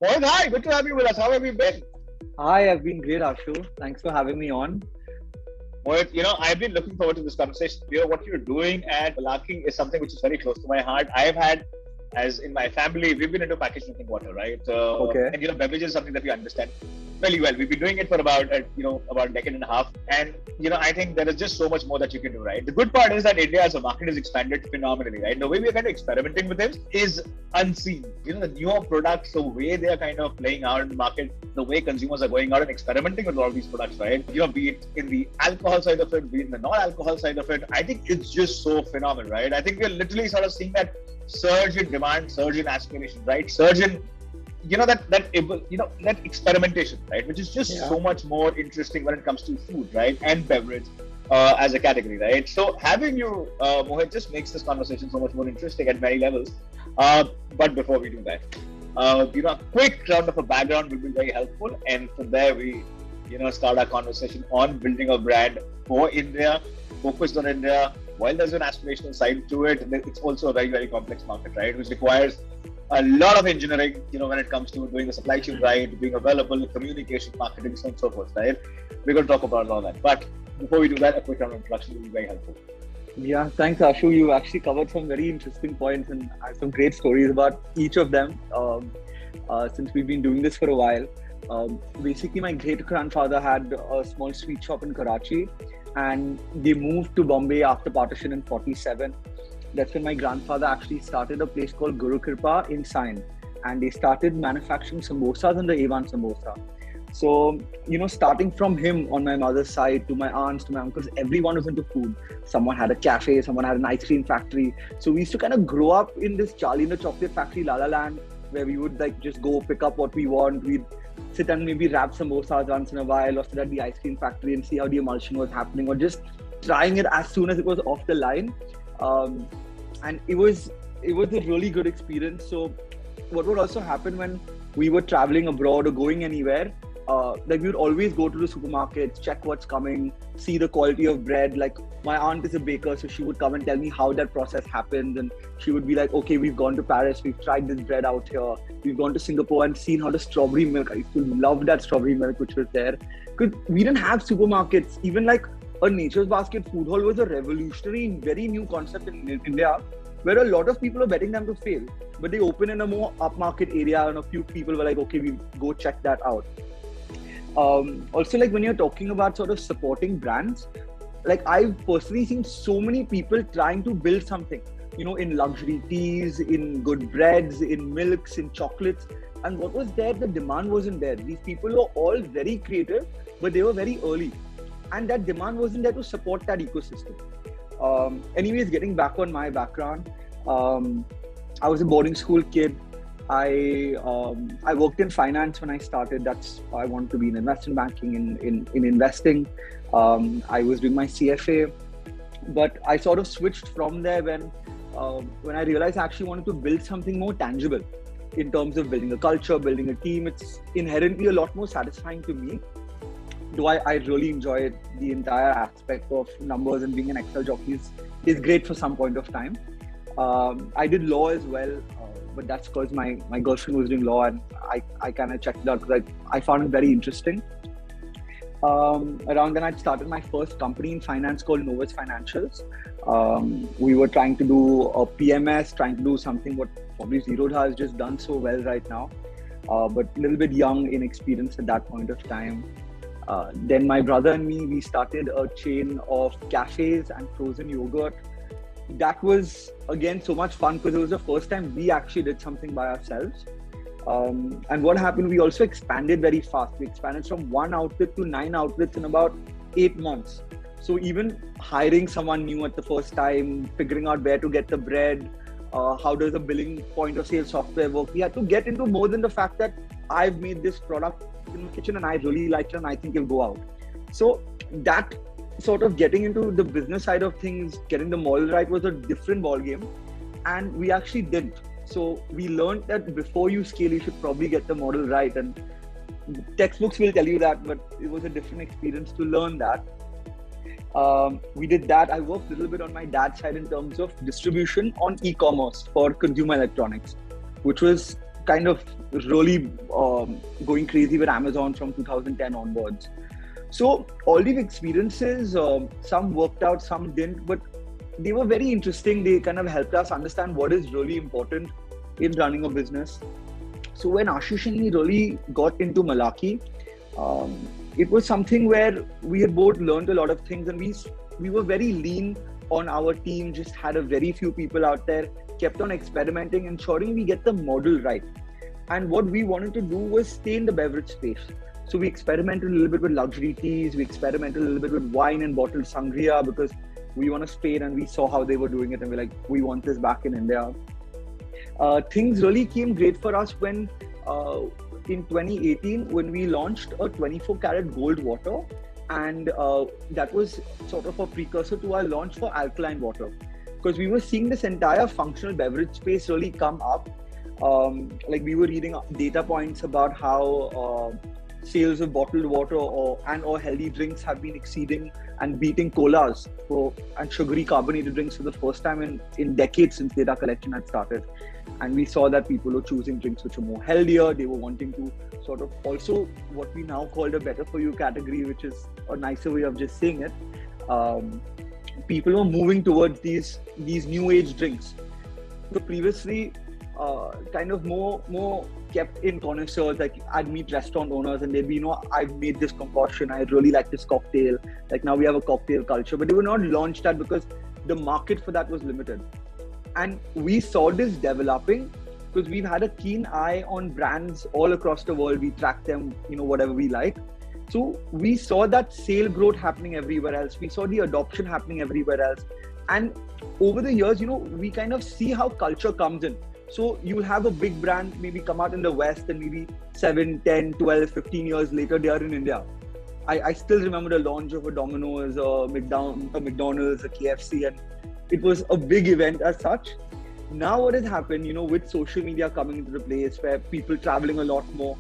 Mohit, hi, good to have you with us. How have you been? Hi, I've been great, Ashu. Thanks for having me on. Mohit, I've been looking forward to this conversation. What you're doing at Malaki is something which is very close to my heart. I've had, as in my family, we've been into packaged drinking water, right? Okay. And beverages is something that we understand really well. We've been doing it for about a decade and a half. And, I think there is just so much more that you can do, right? The good part is that India as a market has expanded phenomenally, right? The way we are kind of experimenting with it is unseen. The newer products, the way they are kind of playing out in the market, the way consumers are going out and experimenting with all these products, right? Be it in the alcohol side of it, be it in the non-alcohol side of it. I think it's just so phenomenal, right? I think we're literally sort of seeing that surge in demand, surge in aspiration, right? Surge in that experimentation, right, which is just so much more interesting when it comes to food, right, and beverage as a category, right? So having you, Mohit, just makes this conversation so much more interesting at many levels. But before we do that, a quick round of a background will be very helpful, and from there we, start our conversation on building a brand for India, focused on India. While there's an aspirational side to it, it's also a very, very complex market, right, which requires a lot of engineering, when it comes to doing the supply chain right, being available, communication, marketing, so on and so forth, right? We're going to talk about all that. But before we do that, a quick round of introduction will be very helpful. Yeah, thanks, Ashu. You actually covered some very interesting points and I have some great stories about each of them since we've been doing this for a while. Basically, my great-grandfather had a small sweet shop in Karachi and they moved to Bombay after partition in 47. That's when my grandfather actually started a place called Guru Kripa in Sion, and they started manufacturing samosas under A1 Samosa. So, starting from him on my mother's side to my aunts, to my uncles, everyone was into food. Someone had a cafe, someone had an ice cream factory. So we used to kind of grow up in this Charlie and the Chocolate Factory, La La Land, where we would just go pick up what we want. We'd sit and maybe wrap samosas once in a while, or sit at the ice cream factory and see how the emulsion was happening, or just trying it as soon as it was off the line. And it was a really good experience. So what would also happen when we were traveling abroad or going anywhere, we would always go to the supermarkets, check what's coming, see the quality of bread. Like, my aunt is a baker, so she would come and tell me how that process happens, and she would be like, okay, we've gone to Paris, we've tried this bread out here, we've gone to Singapore and seen how the strawberry milk, I used to love that strawberry milk which was there, because we didn't have supermarkets. Even like a Nature's Basket food hall was a revolutionary, very new concept in India, where a lot of people are betting them to fail, but they open in a more upmarket area and a few people were like, okay, we go check that out. Also, when you're talking about sort of supporting brands, I've personally seen so many people trying to build something, in luxury teas, in good breads, in milks, in chocolates. And what was there, the demand wasn't there. These people were all very creative, but they were very early. And that demand wasn't there to support that ecosystem. Anyways, getting back on my background, I was a boarding school kid. I worked in finance when I started. That's why I wanted to be in investment banking, in investing. I was doing my CFA, but I sort of switched from there when I realized I actually wanted to build something more tangible in terms of building a culture, building a team. It's inherently a lot more satisfying to me. Though I really enjoy it, the entire aspect of numbers and being an Excel jockey is great for some point of time. I did law as well, but that's because my girlfriend was doing law and I kind of checked it out because I found it very interesting. Around then I'd started my first company in finance called Novus Financials. We were trying to do a PMS, trying to do something what probably Zerodha has just done so well right now, but a little bit young, inexperienced at that point of time. Then my brother and me, we started a chain of cafes and frozen yogurt. That was, again, so much fun because it was the first time we actually did something by ourselves. And what happened, we also expanded very fast. We expanded from 1 outlet to 9 outlets in about 8 months. So even hiring someone new at the first time, figuring out where to get the bread, how does a billing point of sale software work, we had to get into more than the fact that I've made this product in the kitchen and I really like it and I think it'll go out. So that sort of getting into the business side of things, getting the model right was a different ballgame, and we actually didn't. So we learned that before you scale, you should probably get the model right, and textbooks will tell you that, but it was a different experience to learn that. We did that. I worked a little bit on my dad's side in terms of distribution on e-commerce for consumer electronics, which was kind of really going crazy with Amazon from 2010 onwards. So all these experiences, some worked out, some didn't, but they were very interesting. They kind of helped us understand what is really important in running a business. So when Ashish and me really got into Malaki, it was something where we had both learned a lot of things, and we were very lean on our team, just had a very few people out there, kept on experimenting, ensuring we get the model right. And what we wanted to do was stay in the beverage space. So we experimented a little bit with luxury teas, we experimented a little bit with wine and bottled sangria because we went to Spain and we saw how they were doing it, and we're like, we want this back in India. Things really came great for us when in 2018, when we launched a 24 karat gold water, and that was sort of a precursor to our launch for alkaline water, because we were seeing this entire functional beverage space really come up. Like we were reading data points about how sales of bottled water or healthy drinks have been exceeding and beating colas and sugary carbonated drinks for the first time in decades since data collection had started. And we saw that people were choosing drinks which were more healthier. They were wanting to sort of also what we now called a better for you category, which is a nicer way of just saying it. People were moving towards these new age drinks. So previously, kind of more kept in connoisseurs. Like I'd meet restaurant owners and they'd be, I've made this concoction, I really like this cocktail. Like now we have a cocktail culture, but they were not launched that because the market for that was limited. And we saw this developing because we've had a keen eye on brands all across the world. We track them, whatever we like. So we saw that sale growth happening everywhere else. We saw the adoption happening everywhere else. And over the years, we kind of see how culture comes in. So you'll have a big brand maybe come out in the West and maybe 7, 10, 12, 15 years later, they are in India. I still remember the launch of a Domino's, a McDonald's, a KFC, and it was a big event as such. Now what has happened, with social media coming into the place where people traveling a lot more,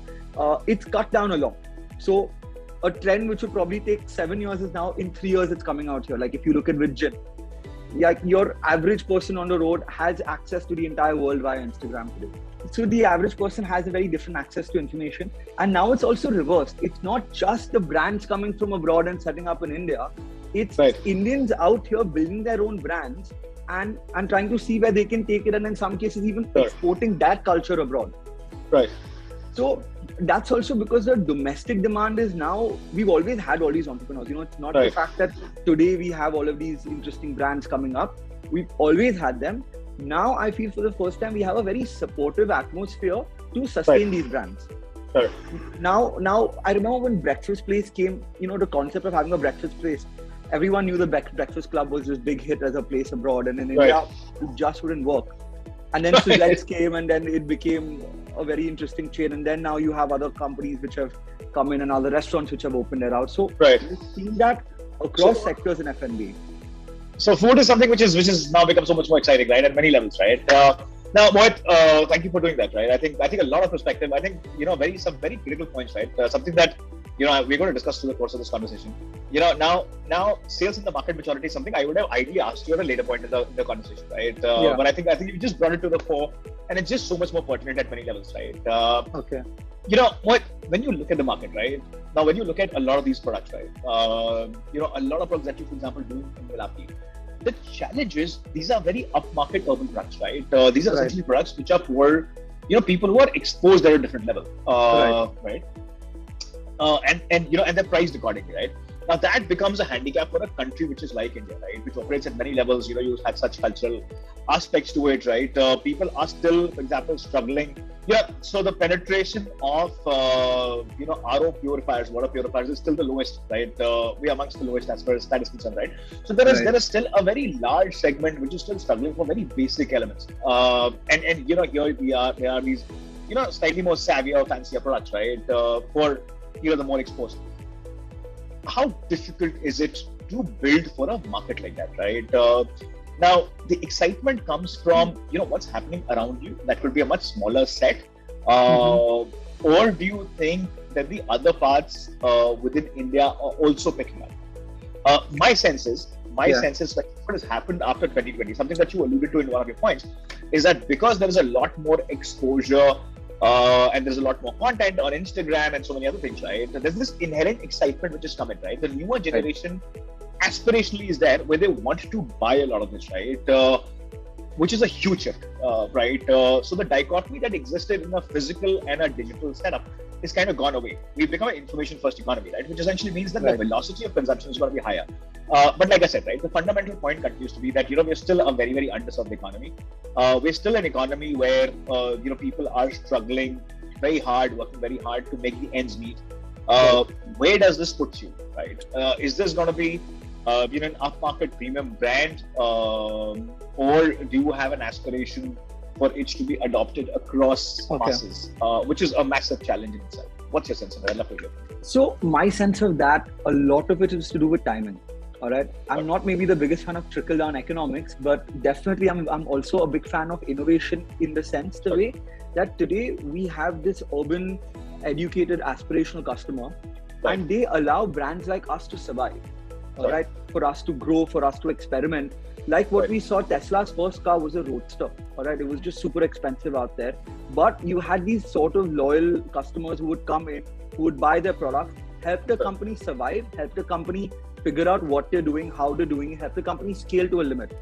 it's cut down a lot. So a trend which would probably take 7 years is now in 3 years it's coming out here. Like if you look at with gin, like your average person on the road has access to the entire world via Instagram today. So the average person has a very different access to information. And now it's also reversed. It's not just the brands coming from abroad and setting up in India. It's Indians out here building their own brands and trying to see where they can take it, and in some cases even exporting that culture abroad. Right. So that's also because the domestic demand is now, we've always had all these entrepreneurs. It's not the fact that today we have all of these interesting brands coming up. We've always had them. Now I feel for the first time we have a very supportive atmosphere to sustain these brands. Now I remember when Breakfast Place came, the concept of having a breakfast place, everyone knew the Breakfast Club was this big hit as a place abroad, and in India it just wouldn't work. And then Suzette's came, and then it became a very interesting chain. And then now you have other companies which have come in and other restaurants which have opened their out. So we've seen that across sectors in F&B. So food is something which is now become so much more exciting, right? At many levels, right? Now, Mohit, thank you for doing that, right? I think a lot of perspective. I think some very critical points, right? Something that we're going to discuss through the course of this conversation. Now sales in the market maturity is something I would have ideally asked you at a later point in the conversation, right? But I think you just brought it to the fore, and it's just so much more pertinent at many levels, right? Mohit, when you look at the market, right? Now, when you look at a lot of these products, right? A lot of products that you, for example, do in Malaki, the challenge is these are very upmarket urban products, right? These are essentially products which are for, people who are exposed at a different level, right? And they're priced accordingly, right? Now that becomes a handicap for a country which is like India, right? Which operates at many levels. You have such cultural aspects to it, right? People are still, for example, struggling. So the penetration of RO purifiers, water purifiers, is still the lowest, right? We are amongst the lowest as far as that is concerned, right? So there is still a very large segment which is still struggling for very basic elements. And here there are these slightly more savvier, fancier products, right? For the more exposed. How difficult is it to build for a market like that, right? Now, the excitement comes from, what's happening around you. That could be a much smaller set. Or do you think that the other parts within India are also picking up? My sense is that what has happened after 2020, something that you alluded to in one of your points, is that because there is a lot more exposure and there's a lot more content on Instagram and so many other things, right? There's this inherent excitement which is coming, right? The newer generation aspirationally is there where they want to buy a lot of this, right? Which is a huge shift, right? So the dichotomy that existed in a physical and a digital setup is kind of gone away. We've become an information first economy, right? Which essentially means that the velocity of consumption is going to be higher. But like I said, right, the fundamental point continues to be that, we're still a very, very underserved economy. We're still an economy where, people are struggling very hard, working very hard to make the ends meet. Where does this put you, right? Is this going to be, an upmarket premium brand, or do you have an aspiration for it to be adopted across masses, which is a massive challenge in itself? What's your sense of that? I'd love to hear. So my sense of that, a lot of it is to do with timing. All right. I'm not maybe the biggest fan of trickle down economics, but definitely I'm also a big fan of innovation in the sense the way that today we have this urban, educated, aspirational customer, and they allow brands like us to survive. All right, for us to grow, for us to experiment. Like what we saw, Tesla's first car was a Roadster. All right, it was just super expensive out there. But you had these sort of loyal customers who would come in, who would buy their product, help the company survive, help the company figure out what they're doing, how they're doing it, help the company scale to a limit.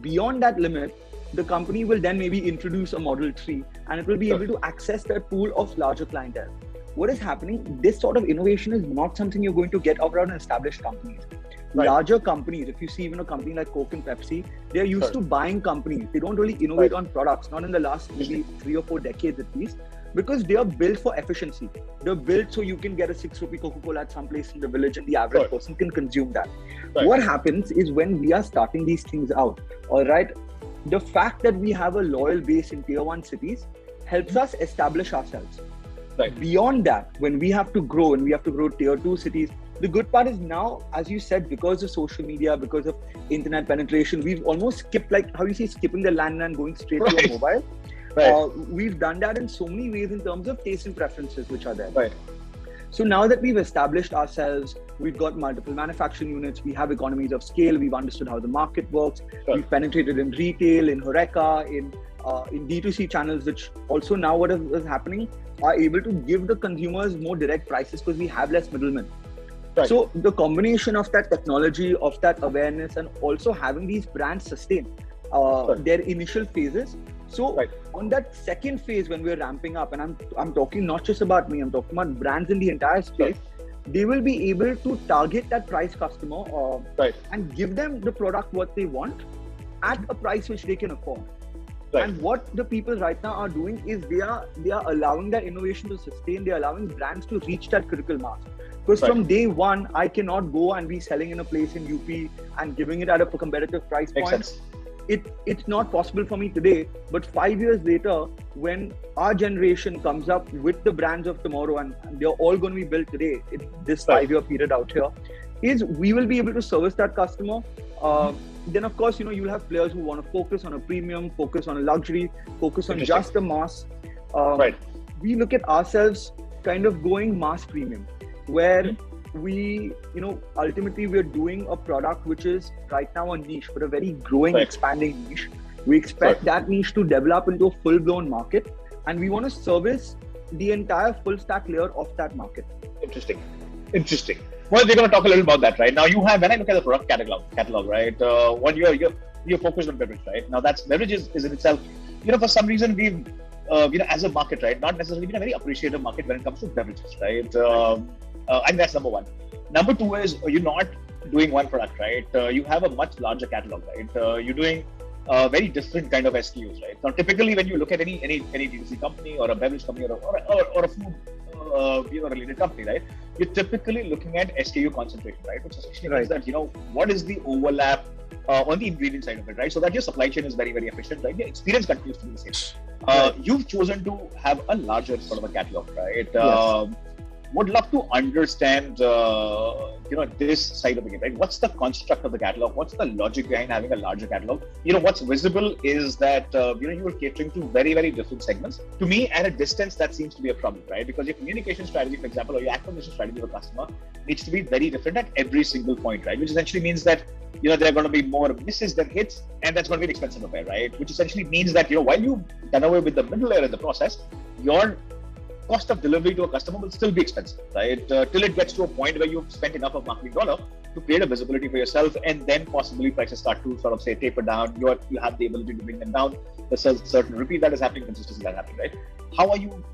Beyond that limit, the company will then maybe introduce a Model 3 and it will be able to access that pool of larger clientele. What is happening? This sort of innovation is not something you're going to get around established companies. Larger companies, if you see even a company like Coke and Pepsi, they're used to buying companies. They don't really innovate on products, not in the last maybe 3 or 4 decades at least, because they are built for efficiency. They're built so you can get a 6 rupee Coca-Cola at some place in the village and the average person can consume that. What happens is when we are starting these things out, all right, the fact that we have a loyal base in tier 1 cities helps us establish ourselves. Beyond that, when we have to grow and we have to grow tier 2 cities, the good part is now, as you said, because of social media, because of internet penetration, we've almost skipped, like how you say, skipping the landline, going straight to a mobile. We've done that in so many ways in terms of taste and preferences which are there. So now that we've established ourselves, we've got multiple manufacturing units, we have economies of scale, we've understood how the market works, we've penetrated in retail, in Horeca, in D2C channels, which also now what is happening, are able to give the consumers more direct prices because we have less middlemen. So the combination of that technology, of that awareness, and also having these brands sustain their initial phases. So on that second phase, when we're ramping up, and I'm talking not just about me, I'm talking about brands in the entire space, they will be able to target that price customer and give them the product what they want at a price which they can afford. And what the people right now are doing is they are allowing that innovation to sustain. They're allowing brands to reach that critical mass. Because from day one, I cannot go and be selling in a place in UP and giving it at a competitive price point. It's not possible for me today. But 5 years later, when our generation comes up with the brands of tomorrow and they're all going to be built today in this 5-year period out here, is we will be able to service that customer. Then of course, you'll have players who want to focus on a premium, focus on a luxury, focus on just the mass. We look at ourselves kind of going mass premium, where we, ultimately we're doing a product which is right now a niche, but a very growing, expanding niche. We expect that niche to develop into a full-blown market, and we want to service the entire full stack layer of that market. Interesting. Well, we're going to talk a little about that, right? Now, when I look at the product catalog, right? One you're focused on beverage, right? Now, that's beverages is in itself, for some reason we've, as a market, right, not necessarily been a very appreciative market when it comes to beverages, right? I think that's number one. Number two is you're not doing one product, right? You have a much larger catalog, right? You're doing very different kind of SKUs, right? Now, typically, when you look at any D2C company or a beverage company or a food related company, right? You're typically looking at SKU concentration, right? Which essentially means that what is the overlap on the ingredient side of it, right? So that your supply chain is very, very efficient, right? The experience continues to be the same. You've chosen to have a larger sort of a catalog, right? Would love to understand, this side of the game, right? What's the construct of the catalog? What's the logic behind having a larger catalog? What's visible is that, you are catering to very, very different segments. To me, at a distance, that seems to be a problem, right? Because your communication strategy, for example, or your acquisition strategy of a customer needs to be very different at every single point, right? Which essentially means that, there are going to be more misses than hits, and that's going to be an expensive affair, right? Which essentially means that, while you done away with the middle layer in the process, your cost of delivery to a customer will still be expensive, right? Till it gets to a point where you've spent enough of marketing dollar to create a visibility for yourself, and then possibly prices start to sort of say taper down. You have the ability to bring them down. There's a certain repeat that is happening, consistency that is happening, right? How are you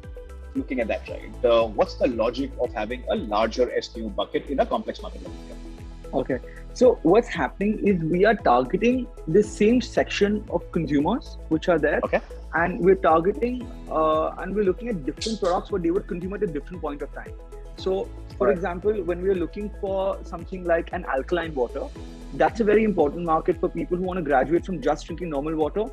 looking at that, right? What's the logic of having a larger SKU bucket in a complex market like India? Okay, so what's happening is we are targeting the same section of consumers which are there, okay, and we're targeting and we're looking at different products what they would consume at a different point of time. So, for example, when we are looking for something like an alkaline water, that's a very important market for people who want to graduate from just drinking normal water.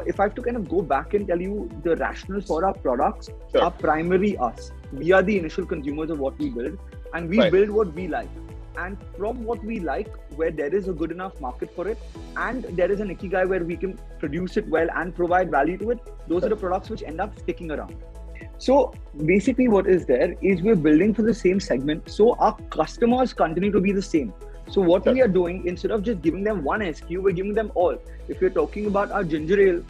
If I have to kind of go back and tell you the rationale for our products, are primary us. We are the initial consumers of what we build, and we build what we like. And from what we like, where there is a good enough market for it, and there is an ikigai where we can produce it well and provide value to it, those are the products which end up sticking around. So basically what is there is we're building for the same segment, so our customers continue to be the same. So what we are doing, instead of just giving them one SKU, we're giving them all. If you're talking about our ginger ale,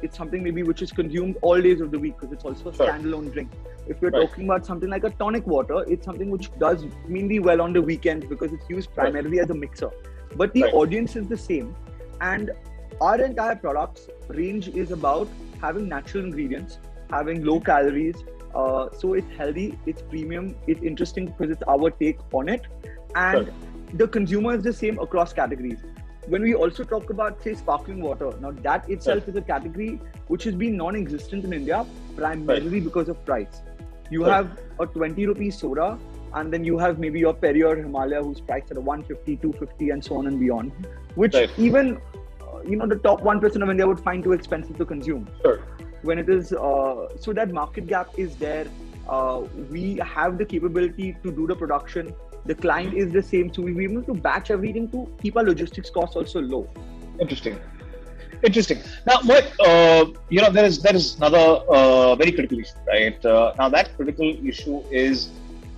it's something maybe which is consumed all days of the week because it's also a standalone drink. If you're talking about something like a tonic water, it's something which does mainly well on the weekends because it's used primarily as a mixer. But the audience is the same, and our entire products range is about having natural ingredients, having low calories, so it's healthy, it's premium, it's interesting because it's our take on it, and the consumer is the same across categories. When we also talk about, say, sparkling water, now that itself is a category which has been non-existent in India primarily because of price. You have a 20 rupees soda, and then you have maybe your Perrier or Himalaya who's priced at 150, 250 and so on and beyond, which even the top 1% of India would find too expensive to consume. When it is, so that market gap is there. We have the capability to do the production. The client is the same, so we're able to batch everything to keep our logistics costs also low. Interesting. Now, Mohit, there is another very critical issue, right? Now that critical issue is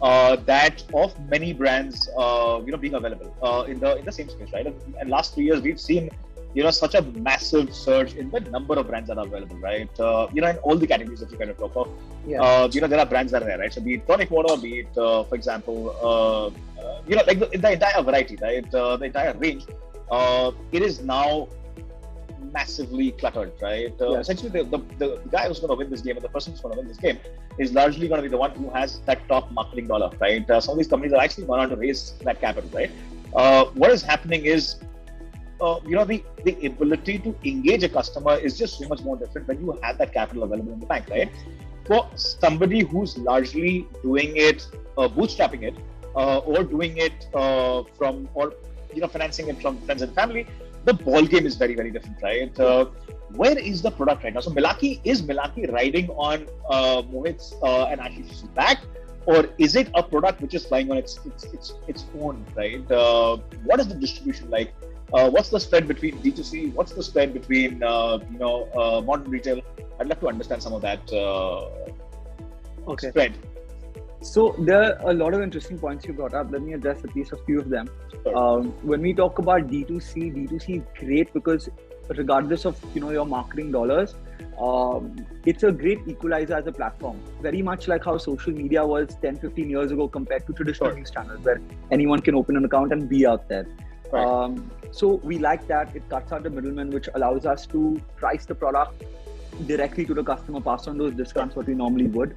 that of many brands, being available in the same space, right? And last 3 years, we've seen such a massive surge in the number of brands that are available, right? In all the categories that you kind of talk of, there are brands that are there, right? So be it tonic water, be it, for example, like the entire variety, right? The entire range, it is now massively cluttered, right? Essentially, the guy who's going to win this game, and the person who's going to win this game, is largely going to be the one who has that top marketing dollar, right? Some of these companies are actually going on to raise that capital, right? What is happening is, the ability to engage a customer is just so much more different when you have that capital available in the bank, right? For somebody who's largely doing it, bootstrapping it, or doing it financing it from friends and family, the ball game is very, very different, right? Where is the product right now? So is Malaki riding on Mohit's and Ashu's back, or is it a product which is flying on its own, right? What is the distribution like? What's the spread between D2C? What's the spread between modern retail? I'd love to understand some of that spread. So there are a lot of interesting points you brought up. Let me address at least a few of them. When we talk about D2C is great because regardless of your marketing dollars, it's a great equalizer as a platform. Very much like how social media was 10-15 years ago compared to traditional news channels where anyone can open an account and be out there. So we like that. It cuts out the middleman, which allows us to price the product directly to the customer, pass on those discounts what we normally would.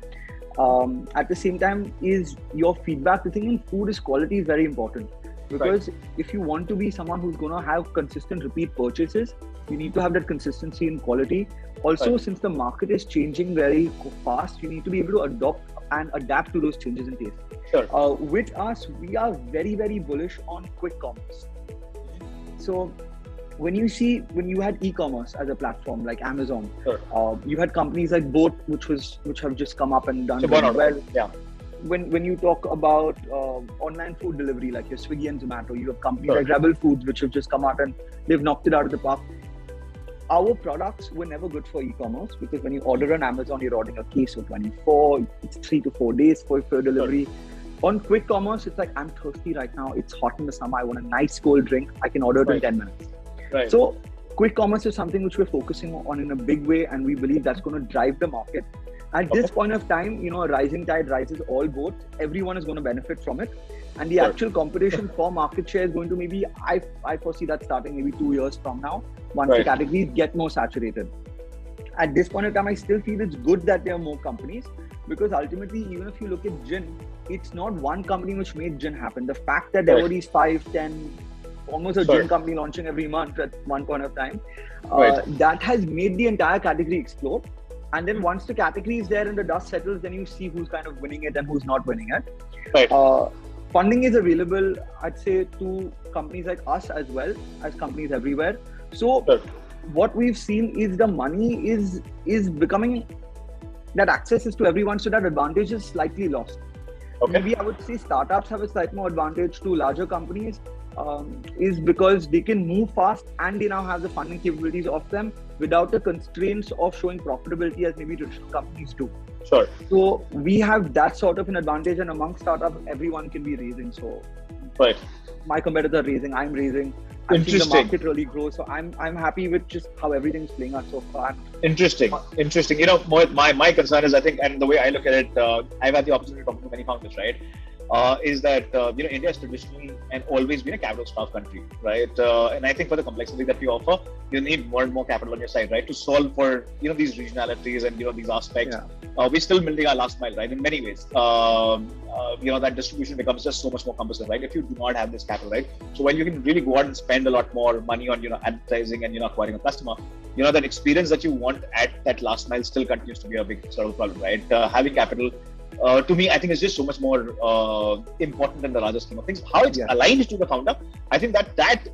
At the same time, is your feedback. The thing in food is quality is very important, because if you want to be someone who's going to have consistent repeat purchases, you need to have that consistency in quality. Also, since the market is changing very fast, you need to be able to adopt and adapt to those changes in taste. With us, we are very, very bullish on quick commerce. So when you had e-commerce as a platform like Amazon, you had companies like Boat, which have just come up and done well. When you talk about online food delivery like your Swiggy and Zomato, you have companies like Rebel Foods which have just come out and they've knocked it out of the park. Our products were never good for e-commerce because when you order on Amazon, you're ordering a case of 24, it's 3 to 4 days for delivery. On quick commerce, it's like, I'm thirsty right now. It's hot in the summer. I want a nice cold drink. I can order it in 10 minutes. So quick commerce is something which we're focusing on in a big way. And we believe that's going to drive the market. At this point of time, a rising tide rises all boats. Everyone is going to benefit from it. And the actual competition for market share is going to maybe, I foresee that starting maybe 2 years from now, once the categories get more saturated. At this point of time, I still feel it's good that there are more companies, because ultimately, even if you look at gin, it's not one company which made gin happen. The fact that there were these 5, 10, almost a gin company launching every month at one point of time, that has made the entire category explode. And then once the category is there and the dust settles, then you see who's kind of winning it and who's not winning it. Funding is available, I'd say, to companies like us as well as companies everywhere. So what we've seen is the money is becoming, that access is to everyone, so that advantage is slightly lost. Maybe I would say startups have a slightly more advantage to larger companies, is because they can move fast and they now have the funding capabilities of them without the constraints of showing profitability as maybe traditional companies do. So we have that sort of an advantage, and among startups, everyone can be raising. So my competitor raising, I'm raising. I'm seeing the market really grow. So I'm happy with just how everything's playing out so far. Interesting. Mohit, my concern is, I think, and the way I look at it, I've had the opportunity to talk to many founders, right? Is that India has traditionally and always been a capital-starved country, right? And I think for the complexity that we offer, you need more and more capital on your side, right, to solve for these regionalities and these aspects. We're still building our last mile, right? In many ways, that distribution becomes just so much more cumbersome, right? If you do not have this capital, right? So while you can really go out and spend a lot more money on advertising and acquiring a customer, that experience that you want at that last mile still continues to be a big sort of problem, right? Having capital, to me, I think is just so much more important than the larger scheme of things. How it's aligned to the founder, I think that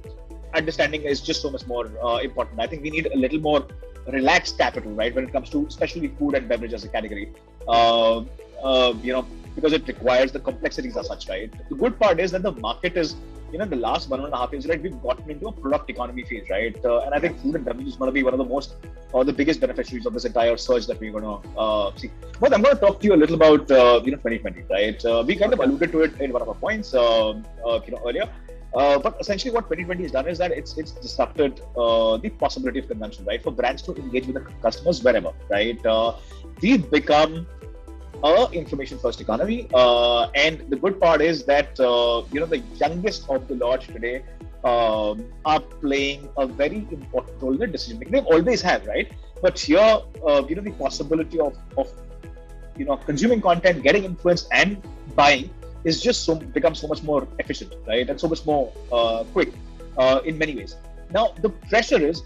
understanding is just so much more important. I think we need a little more relaxed capital, right, when it comes to especially food and beverage as a category, because it requires the complexities as such, right? The good part is that the market is, the last 1.5 years, right, we've gotten into a product economy phase, right? And I think food and beverage is going to be one of the most, or the biggest beneficiaries of this entire surge that we're going to see. But I'm going to talk to you a little about, 2020, right? We kind of alluded to it in one of our points, earlier. But essentially what 2020 has done is that it's disrupted the possibility of consumption, right? For brands to engage with the customers wherever, right? We've become information first economy, and the good part is that the youngest of the lot today are playing a very important role in the decision making. They always have, right? But here the possibility of consuming content, getting influenced and buying is just becomes so much more efficient, right? And so much more quick in many ways. Now the pressure is,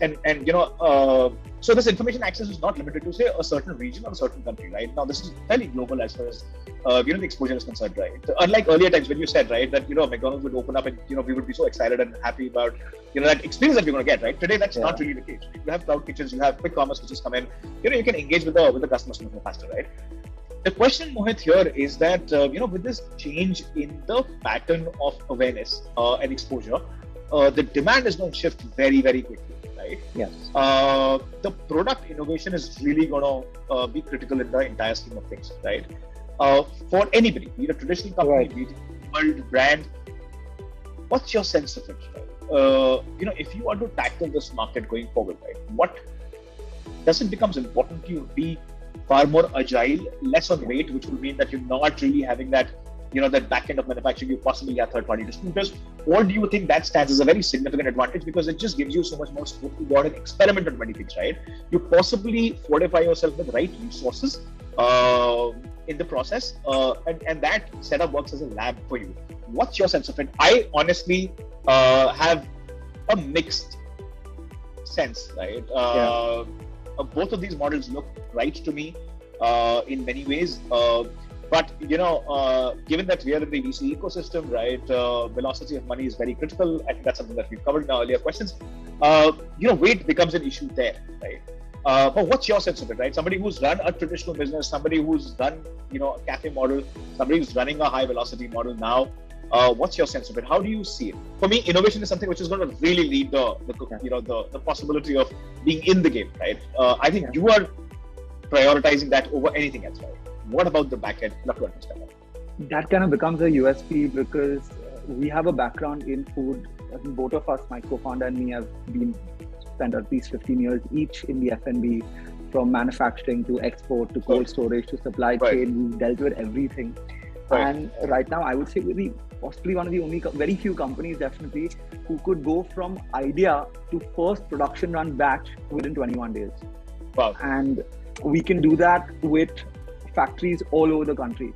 so this information access is not limited to, say, a certain region or a certain country, right? Now this is fairly global as far as the exposure is concerned, right? Unlike earlier times when you said, right, that McDonald's would open up and we would be so excited and happy about that experience that we're going to get, right? Today that's not really the case. You have cloud kitchens, you have quick commerce which has come in. You can engage with the customers much more faster, right? The question, Mohit, here is that with this change in the pattern of awareness and exposure, the demand is going to shift very, very quickly, right? Yes. The product innovation is really going to be critical in the entire scheme of things, right? For anybody, be it a traditional company, be it a world brand, what's your sense of it, right? If you want to tackle this market going forward, right, what does it becomes important to be far more agile, less on weight, which would mean that you're not really having that that back end of manufacturing, you possibly have third-party distributors, or do you think that stands as a very significant advantage because it just gives you so much more scope to go out and experiment on many things, right? You possibly fortify yourself with the right resources in the process, and that setup works as a lab for you. What's your sense of it? I honestly have a mixed sense, right? Both of these models look right to me in many ways. But, given that we are in the VC ecosystem, right, velocity of money is very critical. I think that's something that we've covered in our earlier questions. Weight becomes an issue there, right? But what's your sense of it, right? Somebody who's run a traditional business, somebody who's done, a cafe model, somebody who's running a high velocity model now, what's your sense of it? How do you see it? For me, innovation is something which is going to really lead the possibility of being in the game, right? I think you are prioritizing that over anything else, right? What about the back end? Love to understand that. That kind of becomes a USP because we have a background in food. I think both of us, my co-founder and me, have spent at least 15 years each in the F&B from manufacturing to export to cold storage to supply chain. We've dealt with everything. And right now, I would say we're possibly one of the only, very few companies definitely, who could go from idea to first production run batch within 21 days. Wow. And we can do that with factories all over the country.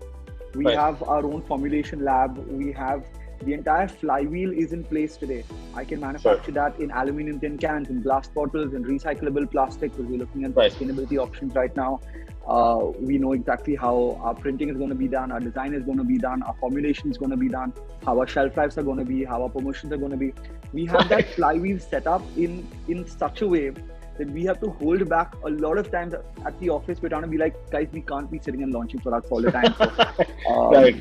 We have our own formulation lab. We have the entire flywheel is in place today. I can manufacture that in aluminum tin cans, in glass bottles, in recyclable plastic, because we're looking at sustainability options right now. We know exactly how our printing is going to be done, our design is going to be done, our formulation is going to be done, how our shelf lives are going to be, how our promotions are going to be. We have that flywheel set up in such a way that we have to hold back a lot of times at the office. We're trying to be like, guys, we can't be sitting and launching products all the time. So,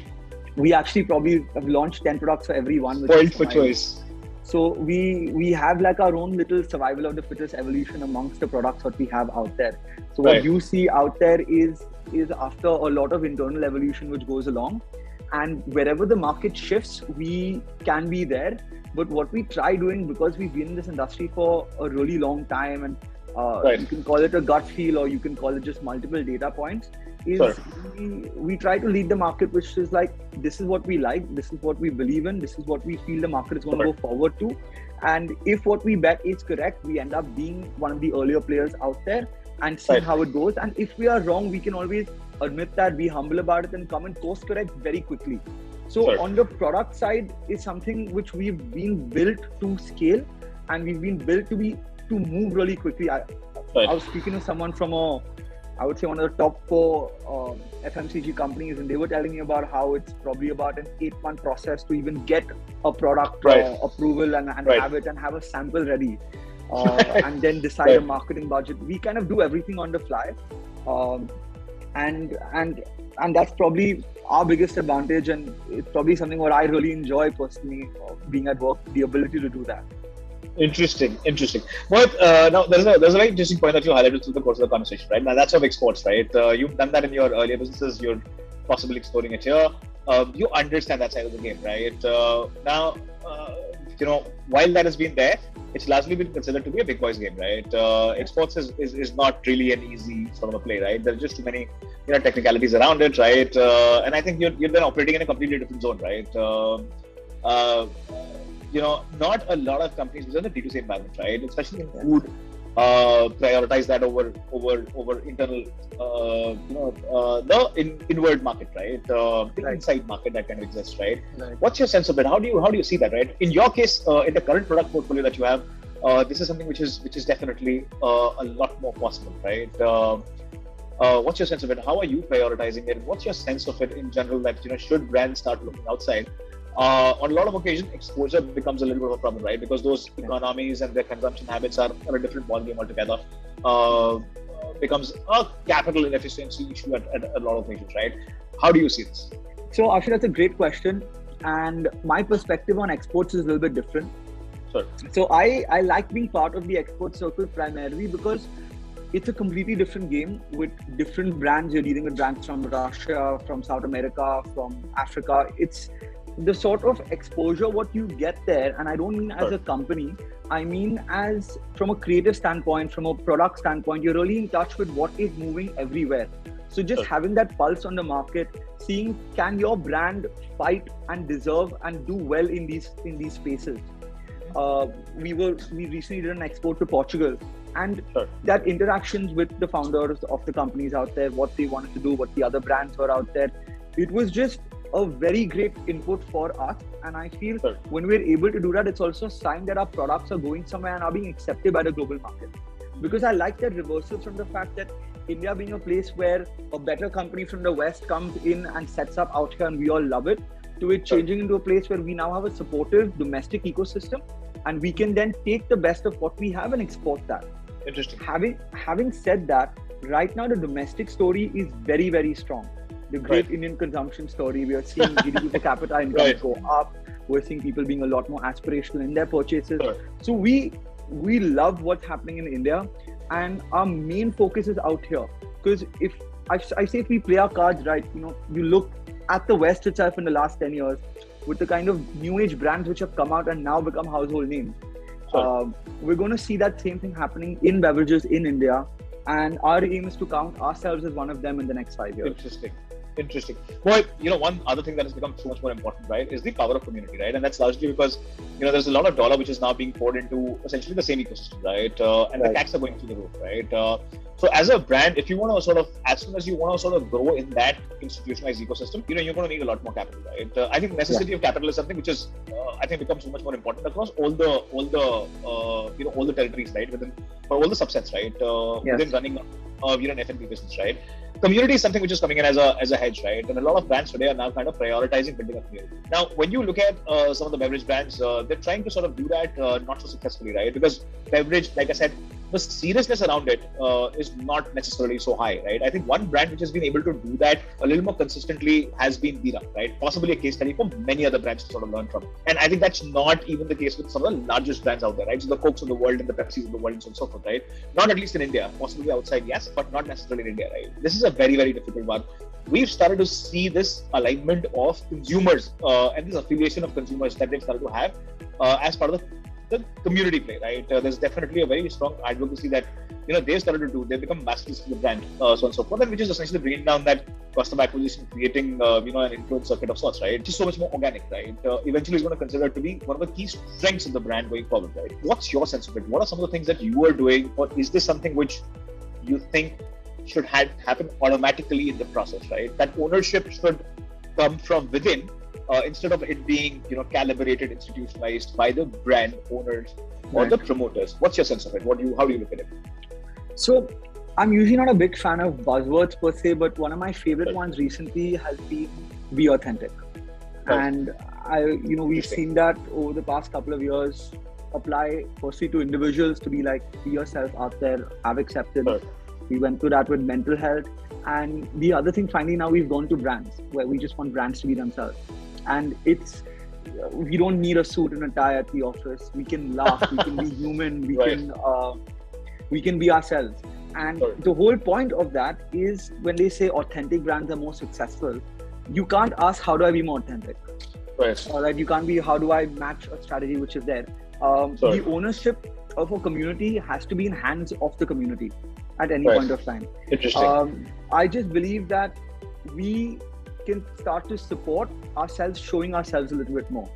we actually probably have launched 10 products for every one. Spoiled for choice. So we have like our own little survival of the fittest evolution amongst the products what we have out there. So what you see out there is after a lot of internal evolution which goes along, and wherever the market shifts, we can be there. But what we try doing, because we've been in this industry for a really long time, and you can call it a gut feel or you can call it just multiple data points, is we try to lead the market, which is like, this is what we like, this is what we believe in, this is what we feel the market is going to go forward to. And if what we bet is correct, we end up being one of the earlier players out there and see how it goes. And if we are wrong, we can always admit that, be humble about it, and come and course correct very quickly. So on the product side is something which we've been built to scale, and we've been built to move really quickly. I was speaking to someone from I would say one of the top 4 FMCG companies, and they were telling me about how it's probably about an 8-month process to even get a product approval and have it and have a sample ready, and then decide a marketing budget. We kind of do everything on the fly, and that's probably our biggest advantage, and it's probably something what I really enjoy personally, being at work, the ability to do that. Interesting. But now there's a very interesting point that you highlighted through the course of the conversation, right? Now that's of exports, right? You've done that in your earlier businesses. You're possibly exploring it here. You understand that side of the game, right? Now, while that has been there, it's largely been considered to be a big boys game, right? Exports is not really an easy sort of a play, right? There's just too many technicalities around it, right? And I think you're then operating in a completely different zone, right? Not a lot of companies within the D2C environment, right? Especially in food, prioritize that over internal, the inward market, right? The inside market that kind of exists, right? What's your sense of it? How do you see that, right? In your case, in the current product portfolio that you have, this is something which is definitely a lot more possible, right? What's your sense of it? How are you prioritizing it? What's your sense of it in general? That should brands start looking outside? On a lot of occasions, exposure becomes a little bit of a problem, right? Because those economies and their consumption habits are a different ballgame altogether. Becomes a capital inefficiency issue at a lot of occasions, right? How do you see this? So, Ashu, that's a great question. And my perspective on exports is a little bit different. Sure. So, I like being part of the export circle primarily because it's a completely different game with different brands. You're dealing with brands from Russia, from South America, from Africa. It's the sort of exposure what you get there, and I don't mean as a company, I mean as from a creative standpoint, from a product standpoint, you're really in touch with what is moving everywhere. So just having that pulse on the market, seeing can your brand fight and deserve and do well in these spaces. We recently did an export to Portugal, and that interactions with the founders of the companies out there, what they wanted to do, what the other brands were out there, it was just a very great input for us. And I feel when we're able to do that, it's also a sign that our products are going somewhere and are being accepted by the global market. Because I like that reversal from the fact that India being a place where a better company from the West comes in and sets up out here and we all love it, to it changing into a place where we now have a supportive domestic ecosystem, and we can then take the best of what we have and export that. Interesting. Having said that, right now the domestic story is very, very strong. The great Indian consumption story. We are seeing GDP per capita income go up. We're seeing people being a lot more aspirational in their purchases. So we love what's happening in India, and our main focus is out here. Because if I say if we play our cards right, you look at the West itself in the last 10 years with the kind of new age brands which have come out and now become household names. We're going to see that same thing happening in beverages in India. And our aim is to count ourselves as one of them in the next 5 years. Interesting. Boy, one other thing that has become so much more important, right, is the power of community, right? And that's largely because, there's a lot of dollar which is now being poured into essentially the same ecosystem, right? And the CACs are going through the roof, right? So as a brand, if you want to as soon as you want to grow in that institutionalized ecosystem, you're going to need a lot more capital, right? I think necessity of capital is something which is, I think, becomes so much more important across all the territories, right? For all the subsets, right? Within running, an F&B business, right? Community is something which is coming in as a hedge, right? And a lot of brands today are now kind of prioritizing building a community. Now, when you look at some of the beverage brands, they're trying to do that not so successfully, right? Because beverage, like I said, the seriousness around it is not necessarily so high, right? I think one brand which has been able to do that a little more consistently has been Bira, right? Possibly a case study for many other brands to learn from. And I think that's not even the case with some of the largest brands out there, right? So the Cokes of the world and the Pepsis of the world and so on and so forth, right? Not at least in India, possibly outside, yes, but not necessarily in India, right? This is a very, very difficult one. We've started to see this alignment of consumers and this affiliation of consumers that they've started to have as part of the community play, right? There's definitely a very strong advocacy that they've started to do. They've become ambassadors to the brand, so on and so forth, and which is essentially bringing down that cost of acquisition, creating an influence circuit of sorts, right? Just so much more organic, right? Eventually, is going to consider it to be one of the key strengths of the brand going forward, right? What's your sense of it? What are some of the things that you are doing, or is this something which you think should happen automatically in the process, right? That ownership should come from within. Instead of it being, calibrated, institutionalized by the brand owners or the promoters. What's your sense of it? How do you look at it? So, I'm usually not a big fan of buzzwords per se, but one of my favorite ones recently has been be authentic. And we've seen that over the past couple of years apply firstly to individuals to be like, be yourself out there, have acceptance. We went through that with mental health. And the other thing, finally, now we've gone to brands where we just want brands to be themselves. And we don't need a suit and a tie at the office. We can laugh, we can be human, we can be ourselves. And the whole point of that is when they say authentic brands are more successful, you can't ask, how do I be more authentic? Right? You can't be, how do I match a strategy which is there? The ownership of a community has to be in hands of the community at any point of time. Interesting. I just believe that we can start to support ourselves, showing ourselves a little bit more.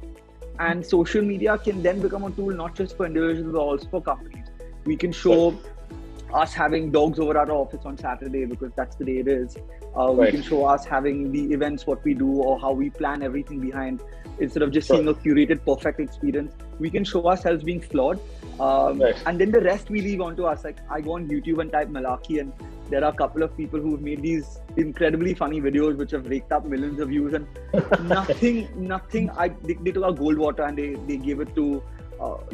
And social media can then become a tool not just for individuals, but also for companies. We can show us having dogs over at our office on Saturday because that's the day it is. We can show us having the events, what we do, or how we plan everything behind, instead of just seeing a curated, perfect experience. We can show ourselves being flawed. And then the rest we leave onto us. Like, I go on YouTube and type Malaki, and there are a couple of people who've made these incredibly funny videos which have raked up millions of views, and nothing. They took our gold water and they gave it to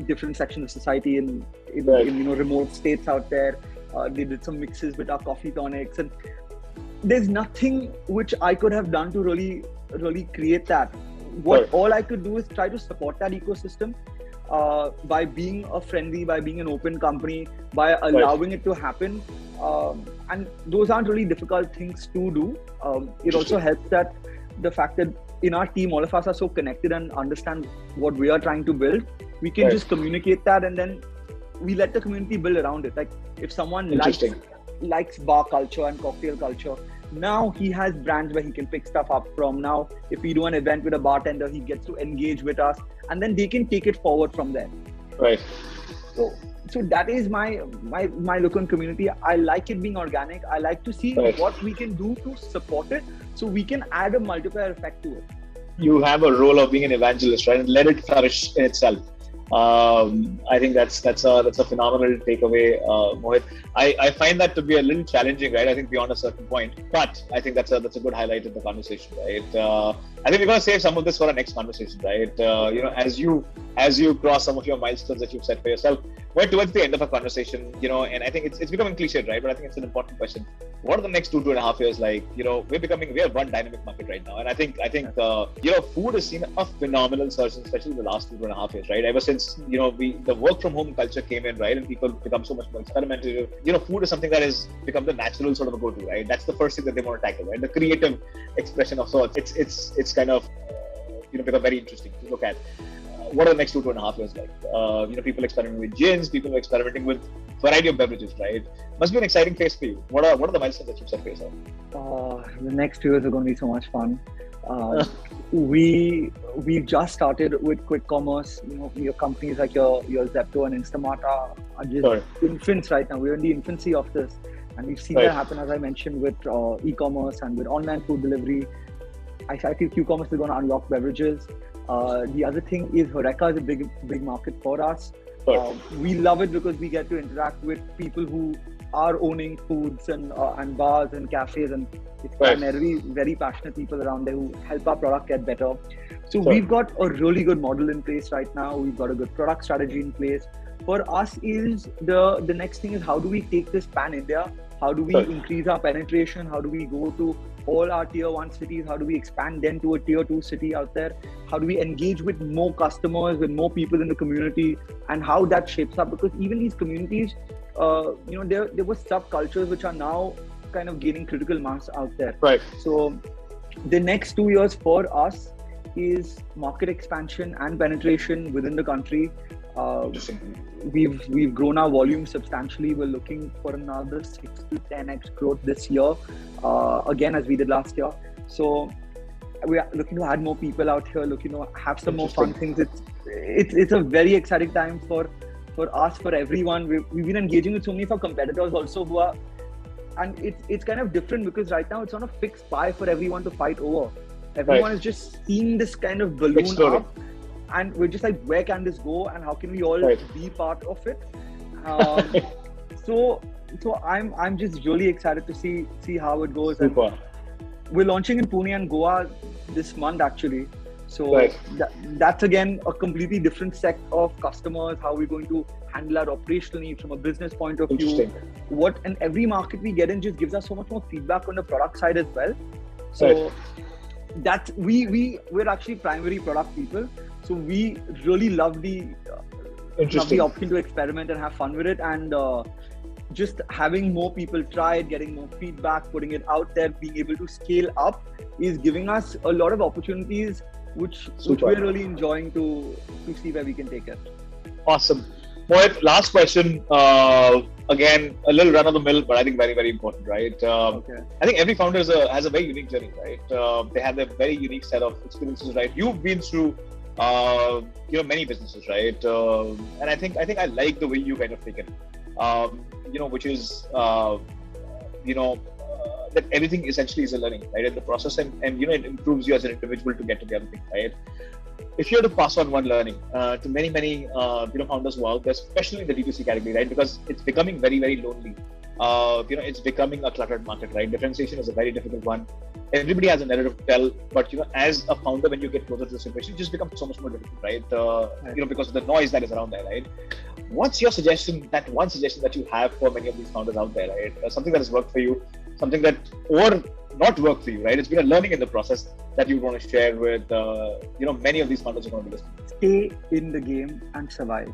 different sections of society in remote states out there. They did some mixes with our coffee tonics, and there's nothing which I could have done to really create that. All I could do is try to support that ecosystem by being by being an open company, by allowing it to happen. And those aren't really difficult things to do. It also helps that the fact that in our team, all of us are so connected and understand what we are trying to build. We can just communicate that, and then we let the community build around it. Like, if someone likes bar culture and cocktail culture, now he has brands where he can pick stuff up from. Now, if we do an event with a bartender, he gets to engage with us, and then they can take it forward from there. So that is my look on community. I like it being organic. I like to see what we can do to support it, so we can add a multiplier effect to it. You have a role of being an evangelist, right? And let it flourish in itself. I think that's a phenomenal takeaway, Mohit. I find that to be a little challenging, right? I think beyond a certain point, but I think that's a good highlight of the conversation, right? I think we're going to save some of this for our next conversation, right? As you cross some of your milestones that you've set for yourself, we're towards the end of our conversation, and I think it's becoming cliched, right? But I think it's an important question. What are the next 2.5 years like? We are one dynamic market right now, and I think food has seen a phenomenal surge, especially in the last 2.5 years, right? Ever since the work from home culture came in, right, and people become so much more experimental. Food is something that has become the natural sort of a go-to, right? That's the first thing that they want to tackle, right? The creative expression of sorts. It's kind of become very interesting to look at. what are the next 2.5 years like? People experimenting with gins, people experimenting with variety of beverages, right? Must be an exciting phase for you. What are the milestones that you've set for yourself? The next 2 years are going to be so much fun. We've just started with quick commerce. Your companies like your Zepto and Instamart are just infants right now. We're in the infancy of this, and we've seen that happen, as I mentioned, with e-commerce and with online food delivery. I feel Q-commerce is going to unlock beverages. The other thing is Horeca is a big market for us. We love it because we get to interact with people who are owning foods and bars and cafes, and it's primarily very passionate people around there who help our product get better. So we've got a really good model in place right now. We've got a good product strategy in place. For us, is the next thing is how do we take this pan-India? How do we increase our penetration? How do we go to all our tier 1 cities? How do we expand them to a tier 2 city out there? How do we engage with more customers, with more people in the community, and how that shapes up? Because even these communities, there were subcultures which are now kind of gaining critical mass out there. So the next 2 years for us is market expansion and penetration within the country. We've grown our volume substantially. We're looking for another 6 to 10x growth this year, again as we did last year. So we are looking to add more people out here, looking to have some more fun things. It's a very exciting time for us, for everyone. We've been engaging with so many of our competitors also who are, and it's kind of different because right now it's not a fixed pie for everyone to fight over. Everyone is just seeing this kind of balloon up, and we're just like, where can this go, and how can we all be part of it? So I'm just really excited to see how it goes. Super. And we're launching in Pune and Goa this month actually. So that's again a completely different set of customers. How we're going to handle that operationally from a business point of view. And every market we get in just gives us so much more feedback on the product side as well. So that we're actually primary product people. So we really love the option to experiment and have fun with it, and just having more people try it, getting more feedback, putting it out there, being able to scale up is giving us a lot of opportunities, which we're really enjoying to see where we can take it. Awesome. Mohit, last question. Again, a little run of the mill, but I think very, very important, right? I think every founder has a very unique journey, right? They have a very unique set of experiences, right? You've been through many businesses, right? And I think I like the way you kind of take it, which is, that everything essentially is a learning, right? In the process, and it improves you as an individual to get to the other thing, right? If you were to pass on one learning to many founders who are out there, especially in the D2C category, right? Because it's becoming very, very lonely. It's becoming a cluttered market, right? Differentiation is a very difficult one. Everybody has a narrative to tell, but as a founder, when you get closer to the situation, it just becomes so much more difficult, right? Because of the noise that is around there, right? What's your suggestion? That one suggestion that you have for many of these founders out there, right? Something that has worked for you, something that or not worked for you, right? It's been a learning in the process that you want to share with many of these founders who are going to be listening. Stay in the game and survive.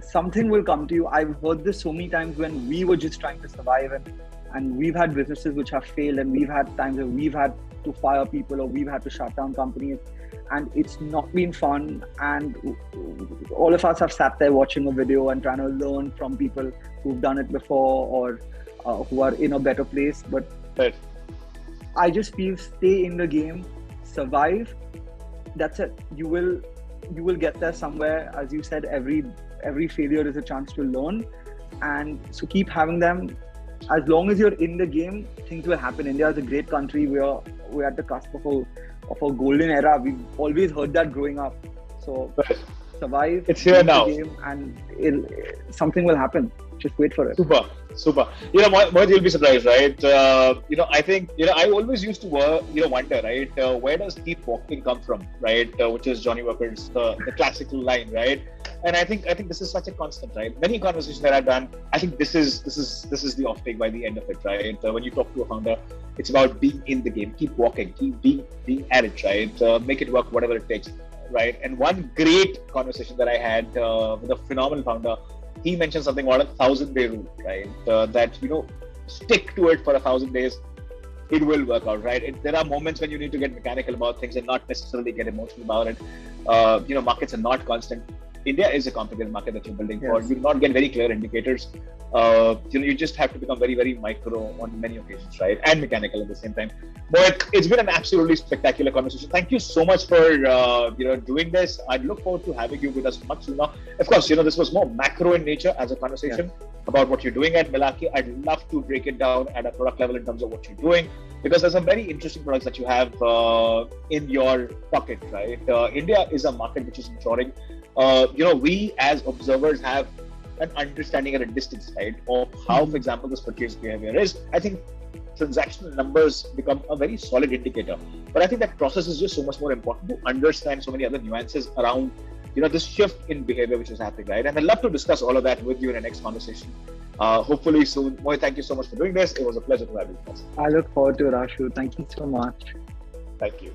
Something will come to you. I've heard this so many times when we were just trying to survive, and we've had businesses which have failed, and we've had times where we've had to fire people or we've had to shut down companies, and it's not been fun. And all of us have sat there watching a video and trying to learn from people who've done it before or who are in a better place. But I just feel stay in the game, survive. That's it. You will get there somewhere. As you said, every failure is a chance to learn, and so keep having them. As long as you're in the game, things will happen. India is a great country. We're at the cusp of a golden era. We've always heard that growing up. So survive. It's here now. The game, and something will happen. Just wait for it. Super. Mohit, you'll be surprised, right? I think, I always used to wonder, right? Where does keep walking come from, right? Which is Johnny Walker's the classical line, right? And I think this is such a constant, right? Many conversations that I've done, I think this is the offtake by the end of it, right? When you talk to a founder, it's about being in the game, keep walking, keep being at it, right? Make it work, whatever it takes, right? And one great conversation that I had with a phenomenal founder, he mentioned something about 1,000-day rule, right? That stick to it for 1,000 days. it will work out, right? There are moments when you need to get mechanical about things and not necessarily get emotional about it. Markets are not constant. India is a complicated market that you're building for. You will not get very clear indicators. You just have to become very, very micro on many occasions, right? And mechanical at the same time. But it's been an absolutely spectacular conversation. Thank you so much for doing this. I look forward to having you with us much sooner. Of course, this was more macro in nature as a conversation about what you're doing at Malaki. I'd love to break it down at a product level in terms of what you're doing, because there's some very interesting products that you have in your pocket, right? India is a market which is maturing. We as observers have an understanding at a distance, right, of how, for example, this purchase behavior is. I think transactional numbers become a very solid indicator, but I think that process is just so much more important to understand so many other nuances around, this shift in behavior which is happening, right? And I'd love to discuss all of that with you in the next conversation. Hopefully soon. Mohit, thank you so much for doing this. It was a pleasure to have you with us. I look forward to it, Ashu. Thank you so much. Thank you.